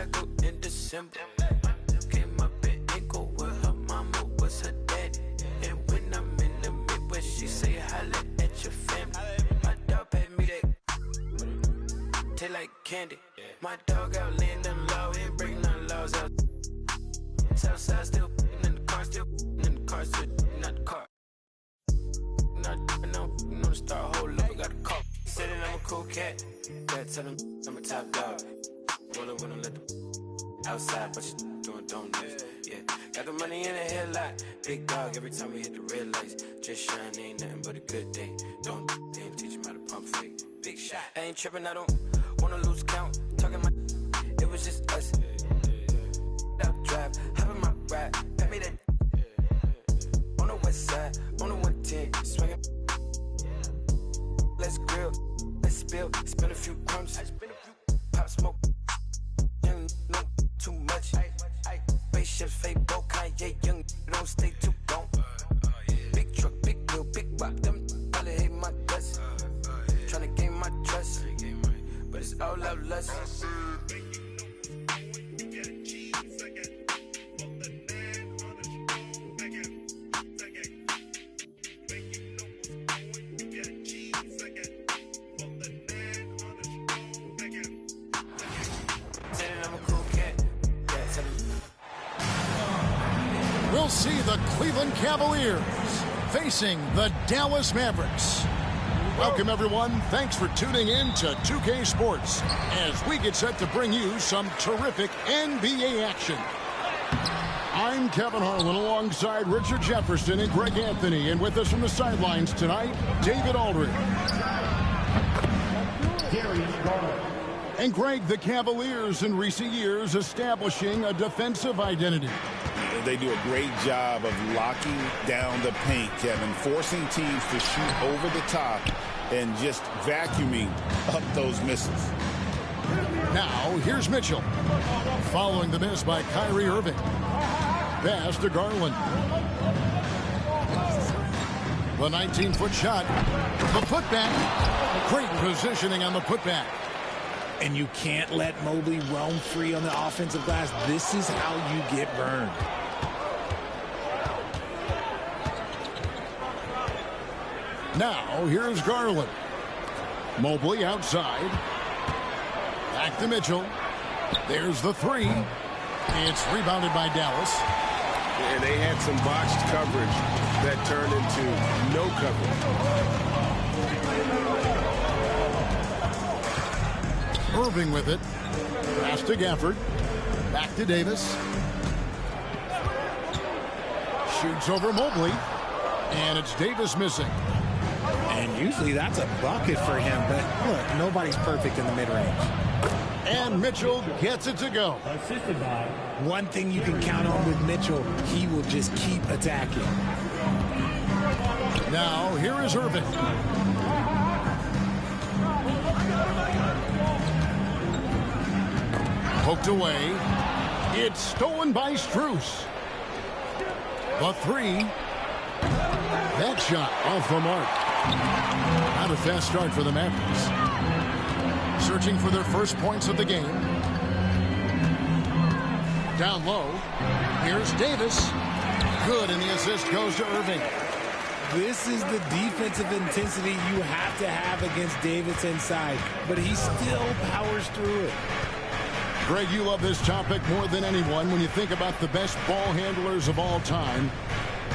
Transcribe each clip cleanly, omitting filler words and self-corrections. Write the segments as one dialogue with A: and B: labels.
A: cycle in December. Came up in Inco with her mama was her daddy. And when I'm in the Midwest, she say holla at your family. My dog paid me that taste like candy. My dog out laying them low, ain't breaking none laws out. Southside still in the car, still in the car, still not the car. No, the star hold up, I got a call. Said that I'm a cool cat. Gotta tell him I'm a top dog. Rollin' with him, let the outside, but you doing donuts. Yeah, got the money in the headlight. Big dog every time we hit the red lights. Just shine, ain't nothing but a good day. Don't teach him how to pump fake. Big shot. I ain't tripping, I don't wanna lose count. Talking my, it was just us. Up drive, hop in my ride, pat me that. On the west side, on the 110, swinging. Let's grill, let's spill, spin a few crumbs. Pop smoke, young, no, too much. Spaceships, fake boat, Kanye, young, don't stay too long. Big truck, big wheel, big rock, them probably hate my guts. Tryna gain my trust, but it's all love lust.
B: We'll see the Cleveland Cavaliers facing the Dallas Mavericks. Welcome, everyone. Thanks for tuning in to 2K Sports as we get set to bring you some terrific NBA action. I'm Kevin Harlan alongside Richard Jefferson and Greg Anthony. And with us from the sidelines tonight, David Aldridge. And Greg, the Cavaliers in recent years establishing a defensive identity.
C: They do a great job of locking down the paint, Kevin, forcing teams to shoot over the top and just vacuuming up those misses.
B: Now, here's Mitchell. Following the miss by Kyrie Irving. Pass to Garland. The 19-foot shot. The putback. Great positioning on the putback.
D: And you can't let Mobley roam free on the offensive glass. This is how you get burned.
B: Now, here's Garland. Mobley outside. Back to Mitchell. There's the three. It's rebounded by Dallas.
E: And they had some botched coverage that turned into no coverage.
B: Irving with it. Pass to Gafford. Back to Davis. Shoots over Mobley. And it's Davis missing.
D: And usually that's a bucket for him, but look, nobody's perfect in the mid-range.
B: And Mitchell gets it to go.
D: One thing you can count on with Mitchell, he will just keep attacking.
B: Now, here is Irving. Poked away. It's stolen by Strus. The three. That shot off the mark. Not a fast start for the Mavericks. Searching for their first points of the game. Down low. Here's Davis. Good, and the assist goes to Irving.
D: This is the defensive intensity you have to have against Davis inside, but he still powers through it.
B: Greg, you love this topic more than anyone. When you think about the best ball handlers of all time,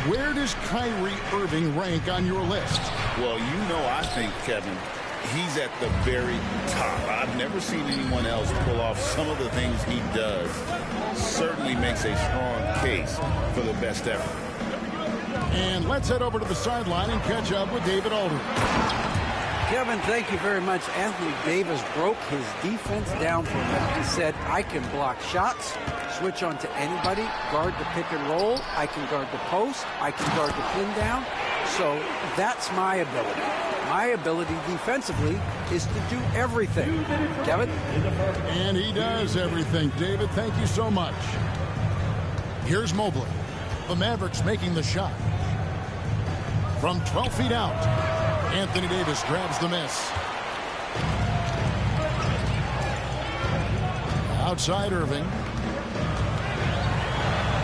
B: where does Kyrie Irving rank on your list?
C: Well, you know, I think, Kevin, he's at the very top. I've never seen anyone else pull off some of the things he does. Certainly makes a strong case for the best ever.
B: And let's head over to the sideline and catch up with David Aldridge.
F: Kevin, thank you very much. Anthony Davis broke his defense down for him. He said, I can block shots, switch on to anybody, guard the pick and roll, I can guard the post, I can guard the pin down. So that's my ability. My ability defensively is to do everything. Kevin?
B: And he does everything. David, thank you so much. Here's Mobley. The Mavericks making the shot. From 12 feet out, Anthony Davis grabs the miss. Outside Irving.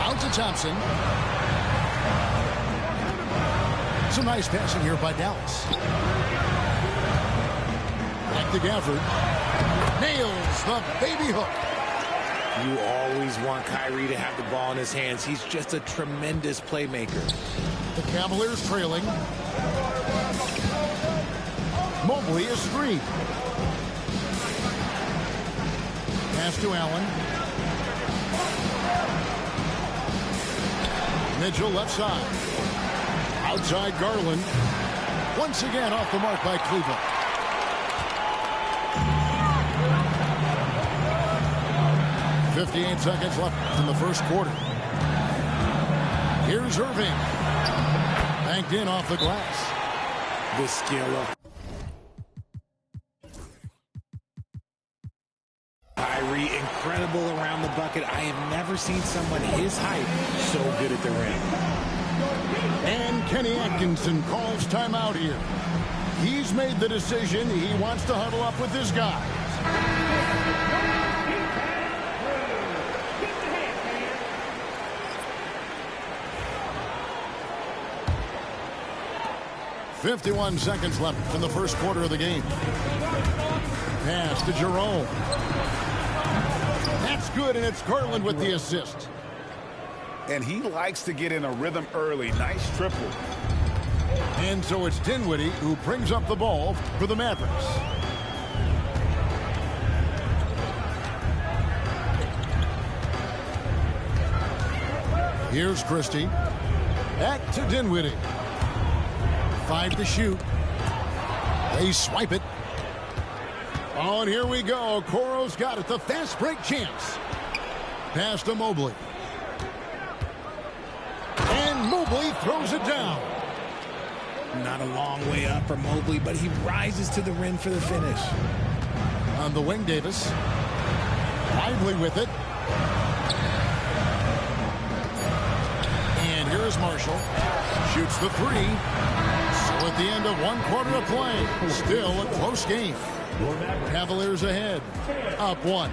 B: Out to Thompson. Some nice passing here by Dallas. Back to Gafford. Nails the baby hook.
D: You always want Kyrie to have the ball in his hands. He's just a tremendous playmaker.
B: The Cavaliers trailing. Mobley is screened. Pass to Allen. Mitchell left side. Outside Garland. Once again off the mark by Cleveland. .58 seconds left in the first quarter. Here's Irving. Banked in off the glass.
D: The skill of Kyrie, incredible around the bucket. I have never seen someone his height so good at the rim.
B: And Kenny Atkinson calls timeout here. He's made the decision. He wants to huddle up with his guys. .51 seconds left in the first quarter of the game. Pass to Jerome. That's good, and it's Garland with the assist.
C: And he likes to get in a rhythm early. Nice triple.
B: And so it's Dinwiddie who brings up the ball for the Mavericks. Here's Christie. Back to Dinwiddie. 5 to shoot. They swipe it. Oh, and here we go. Okoro's got it. The fast break chance. Pass to Mobley. And Mobley throws it down.
D: Not a long way up for Mobley, but he rises to the rim for the finish.
B: On the wing, Davis. Lively with it. And here is Marshall. Shoots the three. So at the end of one quarter of play, still a close game. Cavaliers ahead, up 1.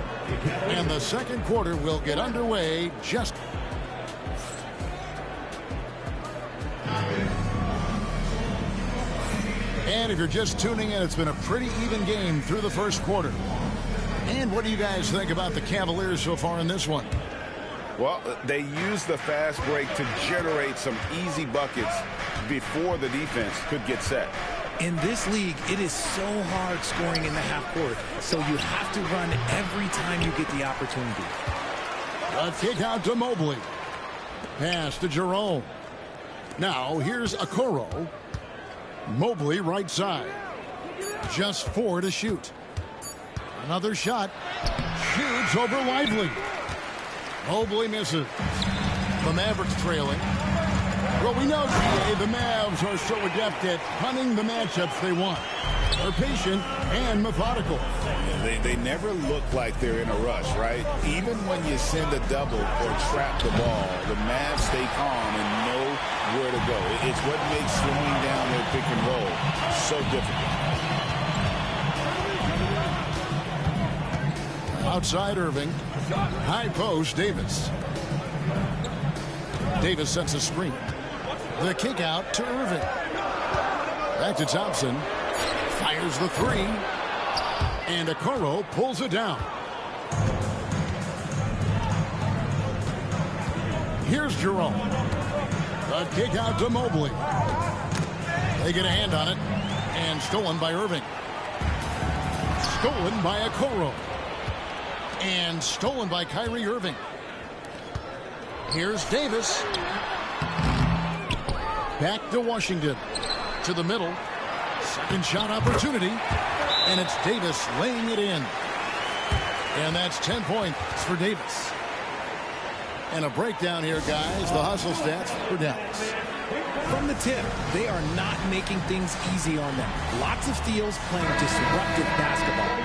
B: And the second quarter will get underway just... And if you're just tuning in, it's been a pretty even game through the first quarter. And what do you guys think about the Cavaliers so far in this one?
C: Well, they used the fast break to generate some easy buckets before the defense could get set.
D: In this league, it is so hard scoring in the half court, so you have to run every time you get the opportunity.
B: A kick out to Mobley. Pass to Jerome. Now here's Okoro. Mobley right side. Just 4 to shoot. Another shot. Shoots over Lively. Mobley misses. The Mavericks trailing. Well, we know, GA, the Mavs are so adept at punting the matchups they want. They're patient and methodical.
C: They never look like they're in a rush, right? Even when you send a double or trap the ball, the Mavs stay calm and know where to go. It's what makes slowing down their pick and roll so difficult.
B: Outside Irving. High post, Davis. Davis sets a screen. The kick out to Irving. Back to Thompson. Fires the three. And Okoro pulls it down. Here's Jerome. The kick out to Mobley. They get a hand on it. And stolen by Irving. Stolen by Okoro. And stolen by Kyrie Irving. Here's Davis. Back to Washington. To the middle. Second shot opportunity. And it's Davis laying it in. And that's 10 points for Davis. And a breakdown here, guys. The hustle stats for Dallas.
D: From the tip, they are not making things easy on them. Lots of steals, playing disruptive basketball.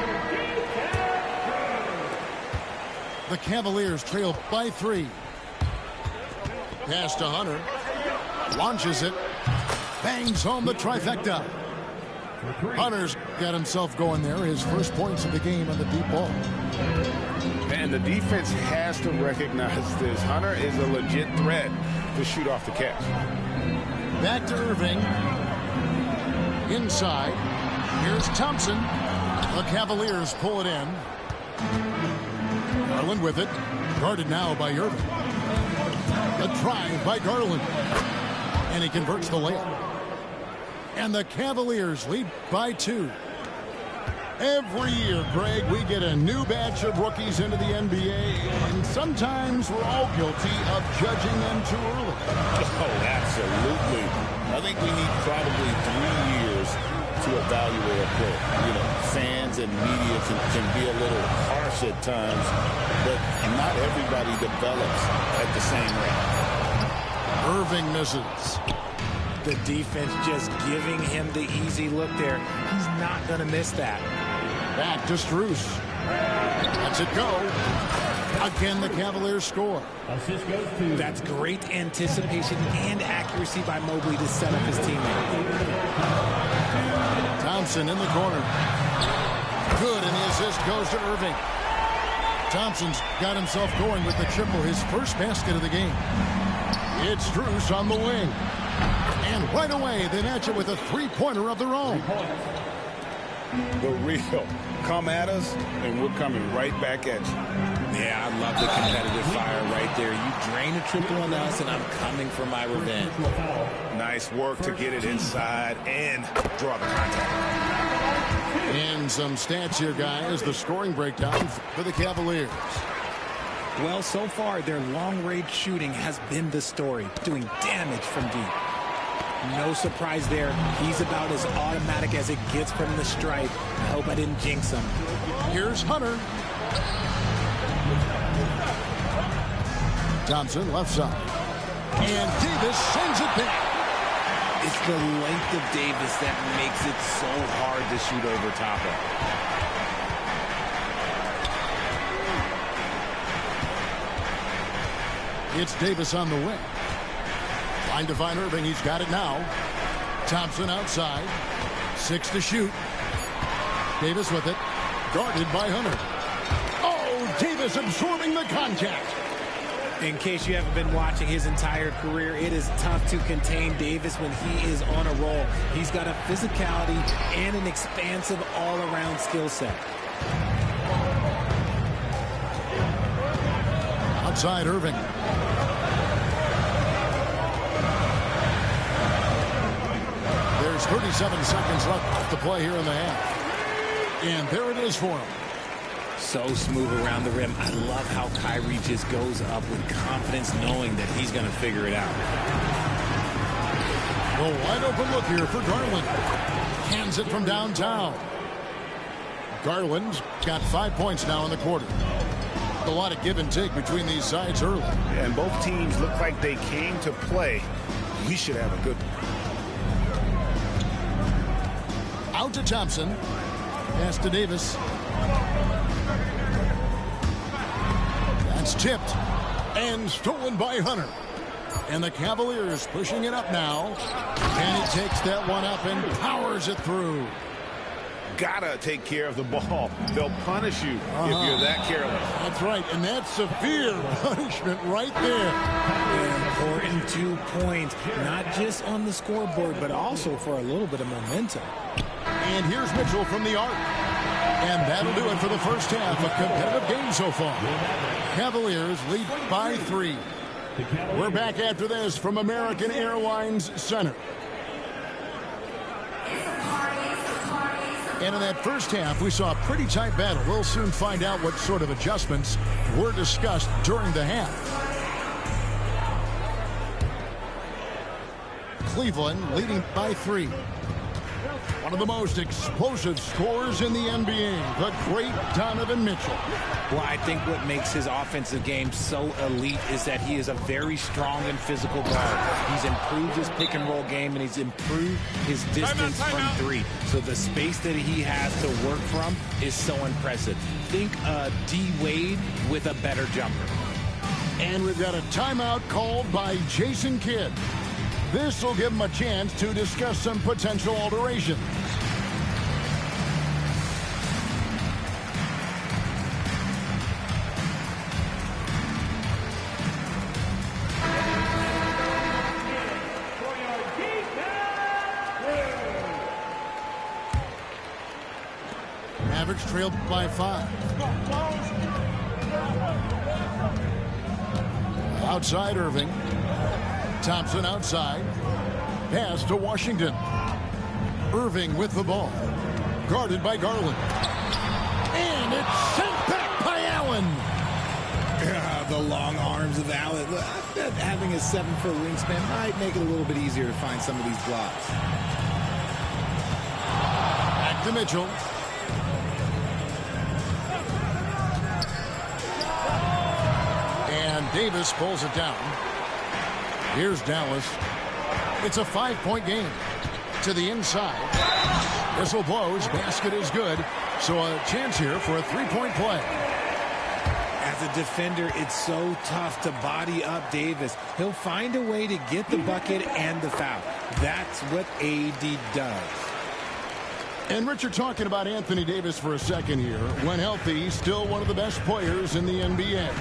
B: The Cavaliers trail by 3. Pass to Hunter. Launches it. Bangs home the trifecta. Hunter's got himself going there. His first points of the game on the deep ball.
E: And the defense has to recognize this. Hunter is a legit threat to shoot off the catch.
B: Back to Irving. Inside. Here's Thompson. The Cavaliers pull it in. Garland with it. Guarded now by Irving. A try by Garland. And he converts the layup. And the Cavaliers lead by 2. Every year, Greg, we get a new batch of rookies into the NBA, and sometimes we're all guilty of judging them too early.
C: Oh, absolutely. I think we need probably 3 years to evaluate a player. You know, fans and media can be a little harsh at times, but not everybody develops at the same rate.
B: Irving misses.
D: The defense just giving him the easy look there. He's not going to miss that.
B: Back to Strus. Lets it go. Again, the Cavaliers score.
D: That's great anticipation and accuracy by Mobley to set up his teammate.
B: Thompson in the corner. Good, and the assist goes to Irving. Thompson's got himself going with the triple, his first basket of the game. It's Strus on the wing. And right away, they match it with a three-pointer of their own.
C: The real. Come at us, and we're coming right back at you.
D: Yeah, I love the competitive fire right there. You drain a triple on us, and I'm coming for my revenge.
E: Nice work to get it inside and draw the contact.
B: And some stats here, guys. The scoring breakdown for the Cavaliers.
D: Well, so far, their long-range shooting has been the story, doing damage from deep. No surprise there. He's about as automatic as it gets from the stripe. I hope I didn't jinx him.
B: Here's Hunter. Thompson, left side. And Davis sends it back.
D: It's the length of Davis that makes it so hard to shoot over top of.
B: It's Davis on the wing. Trying to find Irving. He's got it now. Thompson outside. 6 to shoot. Davis with it. Guarded by Hunter. Oh, Davis absorbing the contact.
D: In case you haven't been watching his entire career, it is tough to contain Davis when he is on a roll. He's got a physicality and an expansive all-around skill set.
B: Outside Irving. There's 37 seconds left to play here in the half. And there it is for him.
D: So smooth around the rim. I love how Kyrie just goes up with confidence, knowing that he's going to figure it out.
B: The wide open look here for Garland. Hands it from downtown. Garland's got 5 points now in the quarter. A lot of give and take between these sides early.
E: And both teams look like they came to play. We should have a good one.
B: Out to Thompson. Pass to Davis. That's tipped and stolen by Hunter. And the Cavaliers pushing it up now. And he takes that one up and powers it through.
E: Gotta take care of the ball. They'll punish you if you're that careless.
B: That's right, and that's severe punishment right there.
D: An important 2 points, not just on the scoreboard, but also for a little bit of momentum.
B: And here's Mitchell from the arc. And that'll do it for the first half. A competitive game so far. Cavaliers lead by 3. We're back after this from American Airlines Center. And in that first half, we saw a pretty tight battle. We'll soon find out what sort of adjustments were discussed during the half. Cleveland leading by 3. One of the most explosive scorers in the NBA, the great Donovan Mitchell.
D: Well, I think what makes his offensive game so elite is that he is a very strong and physical guard. He's improved his pick-and-roll game, and he's improved his distance from 3. So the space that he has to work from is so impressive. Think D. Wade with a better jumper.
B: And we've got a timeout called by Jason Kidd. This will give him a chance to discuss some potential alterations. Mavericks trailed by 5. Outside Irving. Thompson outside. Pass to Washington. Irving with the ball. Guarded by Garland. And it's sent back by Allen.
D: The long arms of Allen. Having a 7-foot wingspan might make it a little bit easier to find some of these blocks.
B: Back to Mitchell. And Davis pulls it down. Here's Dallas. It's a 5-point game. To the inside. Whistle blows. Basket is good. So a chance here for a 3-point play.
D: As a defender, it's so tough to body up Davis. He'll find a way to get the bucket and the foul. That's what AD does.
B: And Richard, talking about Anthony Davis for a second here. When healthy, still one of the best players in the NBA.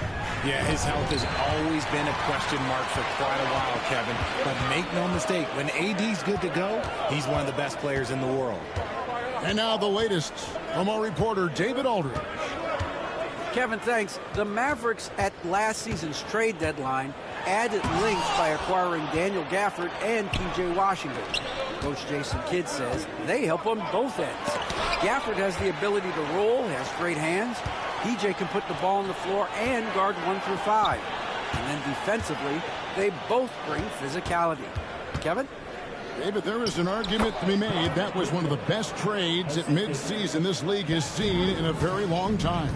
D: Yeah, his health has always been a question mark for quite a while, Kevin. But make no mistake, when AD's good to go, he's one of the best players in the world.
B: And now the latest from our reporter, David Aldridge.
F: Kevin, thanks. The Mavericks at last season's trade deadline added length by acquiring Daniel Gafford and P.J. Washington. Coach Jason Kidd says they help on both ends. Gafford has the ability to roll, has great hands. P.J. can put the ball on the floor and guard 1 through 5. And then defensively, they both bring physicality. Kevin?
B: David, there is an argument to be made. That was one of the best trades at midseason this league has seen in a very long time.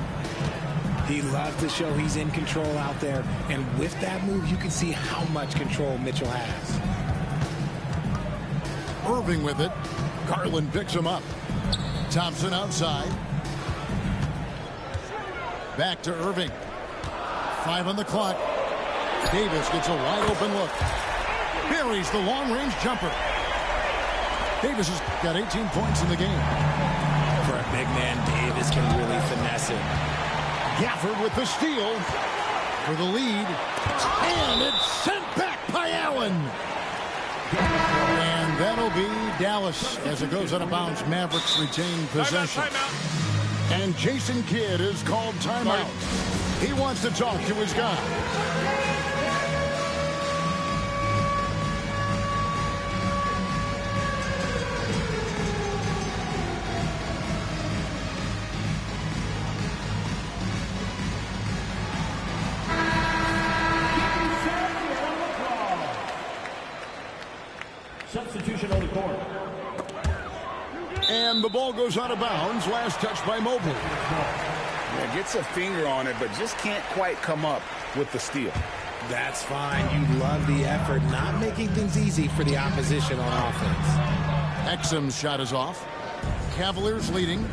D: He loves to show he's in control out there. And with that move, you can see how much control Mitchell has.
B: Irving with it. Garland picks him up. Thompson outside. Back to Irving. 5 on the clock. Davis gets a wide open look. Buries the long-range jumper. Davis has got 18 points in the game.
D: For a big man, Davis can really finesse it.
B: Gafford with the steal for the lead. And it's sent back by Allen. And that'll be Dallas as it goes out of bounds. Mavericks retain possession. And Jason Kidd is called timeout. He wants to talk to his guy.
G: Substitution on the court.
B: And the ball goes out of bounds. Last touch by Mobley.
E: Yeah, gets a finger on it, but just can't quite come up with the steal.
D: That's fine. You love the effort, not making things easy for the opposition on offense.
B: Exum's shot is off. Cavaliers leading.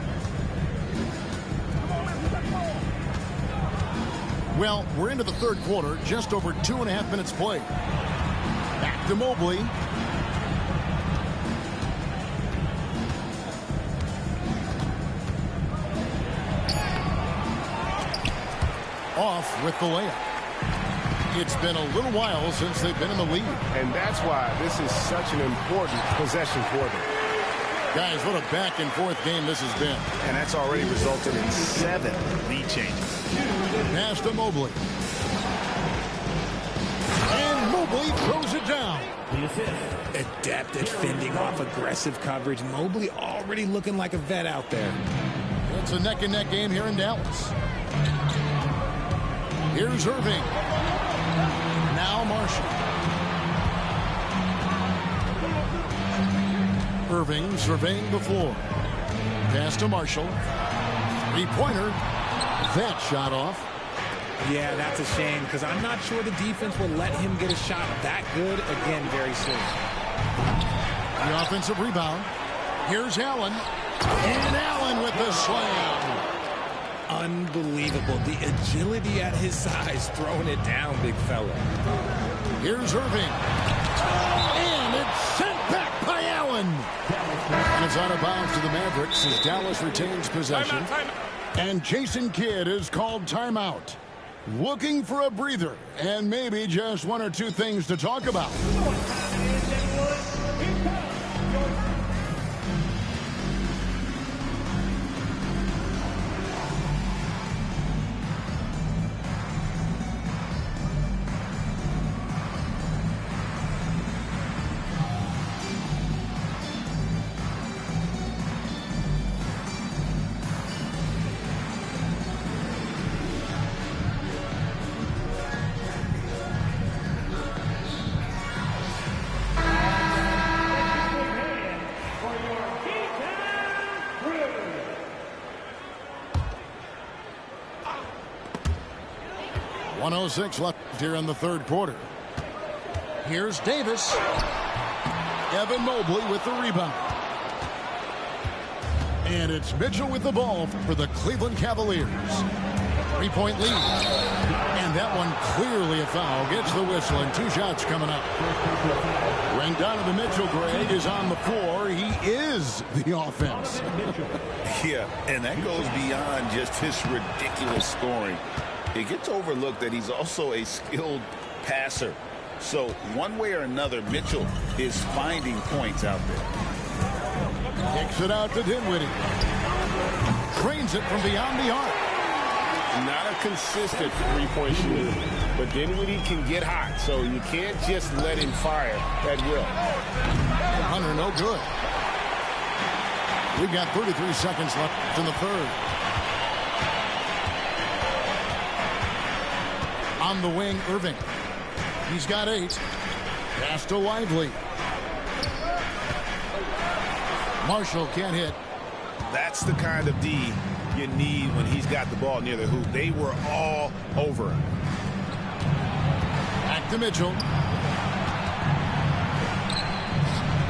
B: Well, we're into the third quarter. Just over 2.5 minutes played. Back to Mobley. Off with the layup. It's been a little while since they've been in the lead.
E: And that's why this is such an important possession for them.
B: Guys, what a back-and-forth game this has been.
E: And that's already resulted in 7 lead changes.
B: Pass to Mobley. And Mobley throws it down.
D: Adept at fending off aggressive coverage. Mobley already looking like a vet out there.
B: It's a neck-and-neck game here in Dallas. Here's Irving. Now Marshall. Irving surveying the floor. Pass to Marshall. Three-pointer. That shot off.
D: Yeah, that's a shame because I'm not sure the defense will let him get a shot that good again very soon.
B: The offensive rebound. Here's Allen. And Allen with the slam.
D: Unbelievable. The agility at his size, throwing it down, big fella.
B: Here's Irving. And it's sent back by Allen. And it's out of bounds to the Mavericks as Dallas retains possession. And Jason Kidd is called timeout. Looking for a breather and maybe just 1 or 2 things to talk about. 1:06 left here in the third quarter. Here's Davis. Evan Mobley with the rebound. And it's Mitchell with the ball for the Cleveland Cavaliers. 3-point lead. And that one clearly a foul. Gets the whistle and 2 shots coming up. When Donovan Mitchell, Greg, is on the floor, he is the offense.
C: Yeah, and that goes beyond just his ridiculous scoring. It gets overlooked that he's also a skilled passer. So one way or another, Mitchell is finding points out there.
B: Kicks it out to Dinwiddie. Trains it from beyond the arc.
E: Not a consistent three-point shooter, but Dinwiddie can get hot, so you can't just let him fire at will.
B: Hunter, no good. We've got 33 seconds left in the third. On the wing, Irving. He's got 8. Pass to Lively. Marshall can't hit.
E: That's the kind of D you need when he's got the ball near the hoop. They were all over him.
B: Back to Mitchell.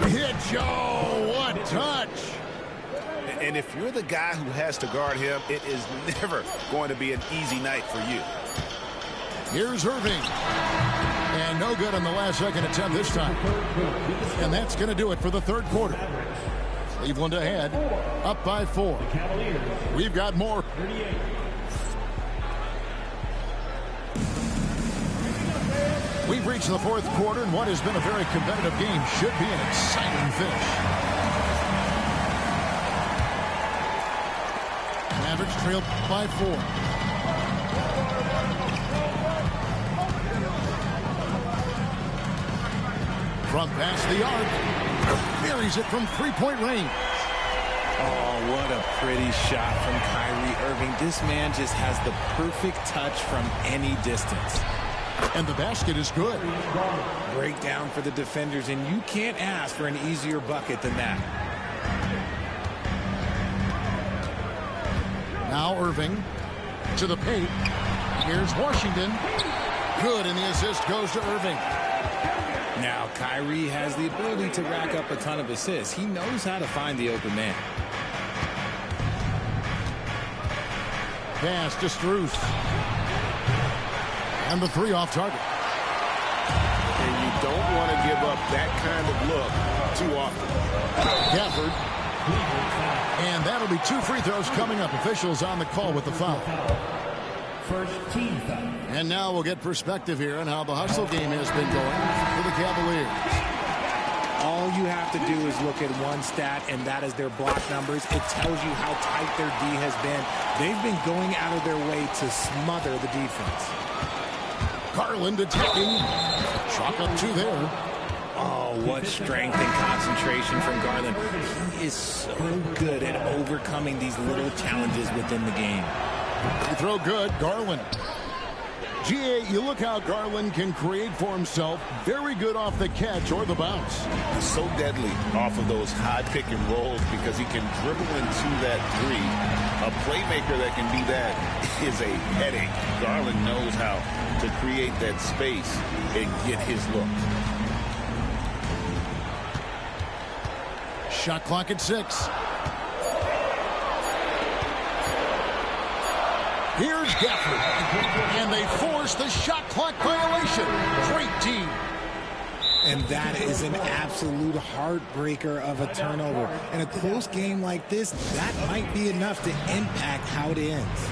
B: Hit Joe. What touch.
E: And if you're the guy who has to guard him, it is never going to be an easy night for you.
B: Here's Irving. And no good on the last second attempt this time. And that's going to do it for the third quarter. Cleveland ahead, up by 4. We've got more. We've reached the fourth quarter, and what has been a very competitive game should be an exciting finish. Mavericks trailed by 4. From past the arc. Buries it from 3-point range.
D: Oh, what a pretty shot from Kyrie Irving. This man just has the perfect touch from any distance.
B: And the basket is good.
D: Breakdown for the defenders, and you can't ask for an easier bucket than that.
B: Now Irving to the paint. Here's Washington. Good, and the assist goes to Irving.
D: Now, Kyrie has the ability to rack up a ton of assists. He knows how to find the open man.
B: Pass to Strus. And the 3 off target.
E: And you don't want to give up that kind of look too often.
B: Gafford. And that'll be 2 free throws coming up. Officials on the call with the foul.
G: First team foul.
B: And now we'll get perspective here on how the hustle game has been going for the Cavaliers.
D: All you have to do is look at one stat, and that is their block numbers. It tells you how tight their D has been. They've been going out of their way to smother the defense.
B: Garland attacking. Chalk up 2 there.
D: Oh, what strength and concentration from Garland. He is so good at overcoming these little challenges within the game.
B: Free throw good. Garland. GA, you look how Garland can create for himself. Very good off the catch or the bounce.
C: He's so deadly off of those high pick and rolls because he can dribble into that 3. A playmaker that can do that is a headache. Garland knows how to create that space and get his look.
B: Shot clock at 6. Here's Gafford. And they force the shot clock violation. Great team.
D: And that is an absolute heartbreaker of a turnover. In a close game like this, that might be enough to impact how it ends.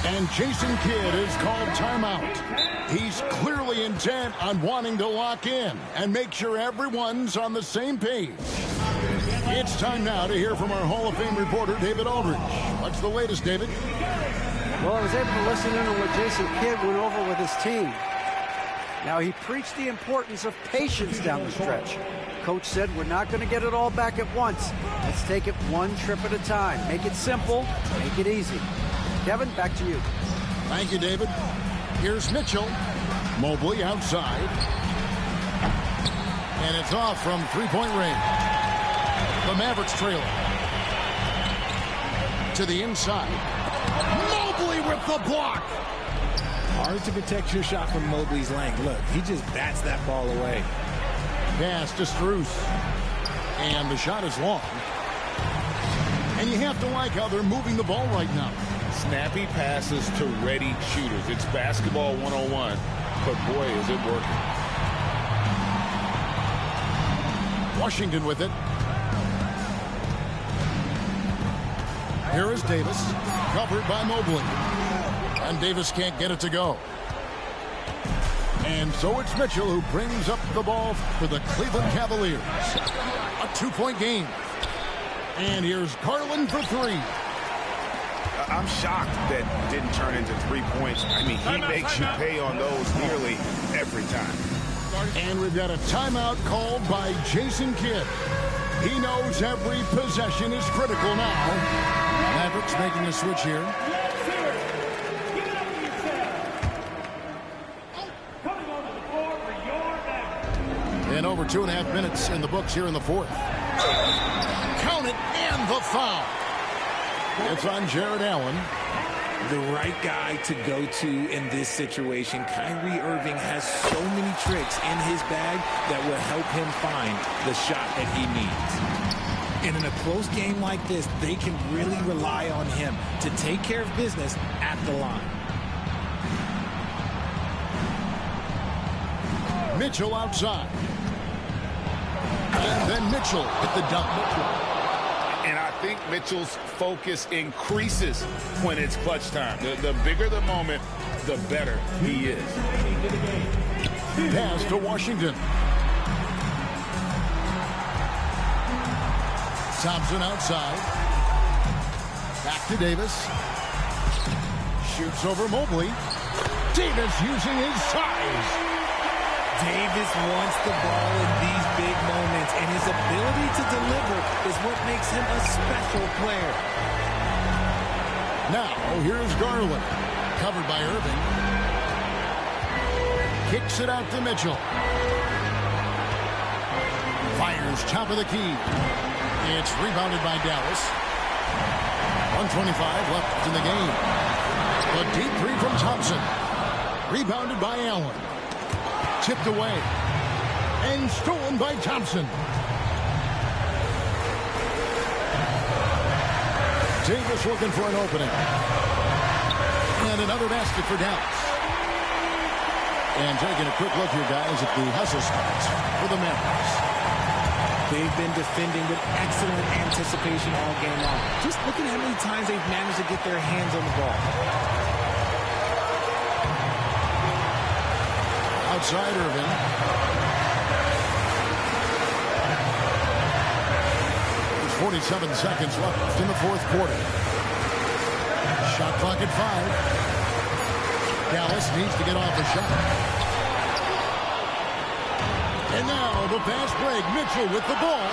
B: And Jason Kidd is called timeout. He's clearly intent on wanting to lock in and make sure everyone's on the same page. It's time now to hear from our Hall of Fame reporter, David Aldridge. What's the latest, David?
F: Well, I was able to listen in on what Jason Kidd went over with his team. Now, he preached the importance of patience down the stretch. Coach said, we're not going to get it all back at once. Let's take it one trip at a time. Make it simple, make it easy. Kevin, back to you.
B: Thank you, David. Here's Mitchell. Mobley outside. And it's off from 3-point range. The Mavericks trailer. To the inside. Mobley with the block.
D: Hard to protect your shot from Mobley's length. Look, he just bats that ball away.
B: Pass to Strus. And the shot is long. And you have to like how they're moving the ball right now.
C: Snappy passes to ready shooters. It's basketball 101, but boy, is it working.
B: Washington with it. Here is Davis, covered by Mobley. And Davis can't get it to go. And so it's Mitchell who brings up the ball for the Cleveland Cavaliers. A 2-point game. And here's Garland for three.
E: I'm shocked that didn't turn into 3 points. I mean, he makes you pay on those nearly every time.
B: And we've got a timeout called by Jason Kidd. He knows every possession is critical now. Mavericks making a switch here. And over 2.5 minutes in the books here in the fourth. Count it, and the foul. It's on Jared Allen.
D: The right guy to go to in this situation. Kyrie Irving has so many tricks in his bag that will help him find the shot that he needs. And in a close game like this, they can really rely on him to take care of business at the line.
B: Mitchell outside. And then Mitchell with the dunk.
C: And I think Mitchell's focus increases when it's clutch time. The bigger the moment, the better he is.
B: Pass to Washington. Thompson outside. Back to Davis. Shoots over Mobley. Davis using his size.
D: Davis wants the ball in these big moments, and his ability to deliver is what makes him a special player.
B: Now, here's Garland. Covered by Irving. Kicks it out to Mitchell. Fires top of the key. It's rebounded by Dallas. 1:25 left in the game. A deep three from Thompson. Rebounded by Allen. Tipped away. And stolen by Thompson. Davis looking for an opening. And another basket for Dallas. And taking a quick look here, guys, at the hustle spots for the Mavericks.
D: They've been defending with excellent anticipation all game long. Just look at how many times they've managed to get their hands on the ball.
B: Outside Irving. There's 47 seconds left in the fourth quarter. Shot clock at 5. Dallas needs to get off the shot. And now the fast break. Mitchell with the ball.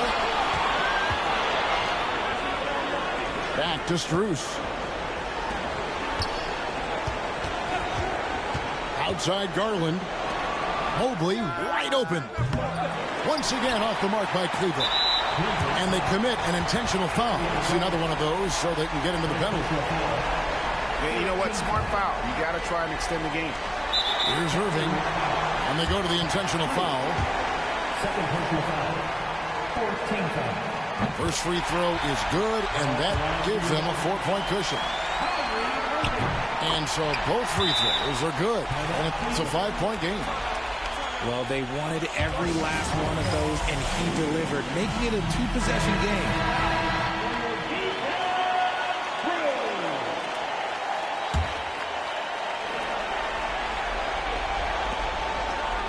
B: Back to Strus. Outside Garland. Mobley wide open. Once again off the mark by Cleveland. And they commit an intentional foul. See another one of those so they can get into the penalty.
E: And you know what? Smart foul. You got to try and extend the game.
B: Here's Irving. And they go to the intentional foul.
G: Second personal foul. 14th foul.
B: First free throw is good, and that gives them a 4-point cushion. And so both free throws are good. And it's a 5-point game.
D: Well, they wanted every last one of those, and he delivered, making it a 2-possession game.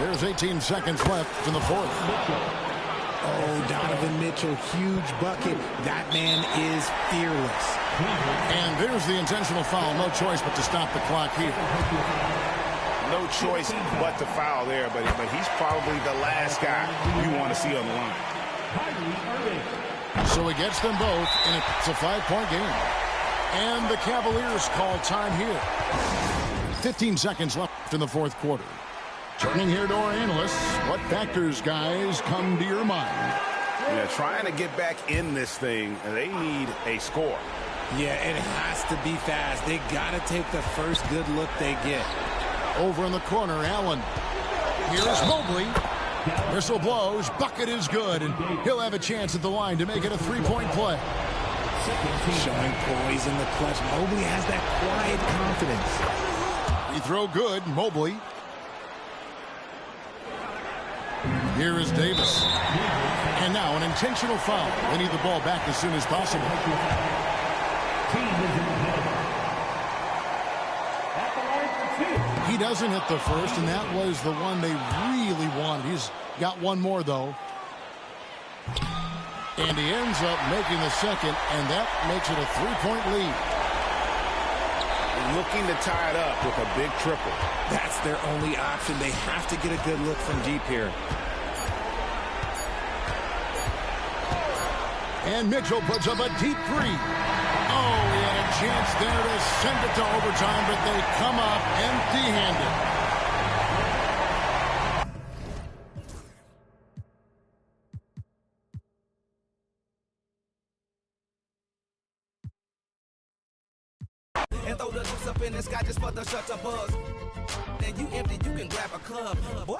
B: There's 18 seconds left in the fourth.
D: Oh, Donovan Mitchell, huge bucket. That man is fearless.
B: And there's the intentional foul. No choice but to stop the clock here.
E: No choice but to foul there, but he's probably the last guy you want to see on the line.
B: So he gets them both, and it's a 5-point game. And the Cavaliers call time here. 15 seconds left in the fourth quarter. Turning here to our analysts, what factors, guys, come to your mind?
E: Yeah, trying to get back in this thing, they need a score.
D: Yeah, it has to be fast. They got to take the first good look they get.
B: Over in the corner, Allen. Here's Mobley. Whistle blows. Bucket is good, and he'll have a chance at the line to make it a three-point play.
D: Showing poise in the clutch. Mobley has that quiet confidence.
B: Free throw good. Mobley. Here is Davis. And now an intentional foul. They need the ball back as soon as possible. He doesn't hit the first, and that was the one they really wanted. He's got one more, though. And he ends up making the second, and that makes it a three-point lead.
E: Looking to tie it up with a big triple.
D: That's their only option. They have to get a good look from deep here.
B: And Mitchell puts up a deep three. Oh, he had a chance there to send it to overtime, but they come up empty-handed.
H: And throw the juice up in the sky just for the shutter buzz. Then you empty, you can grab a club. Boy.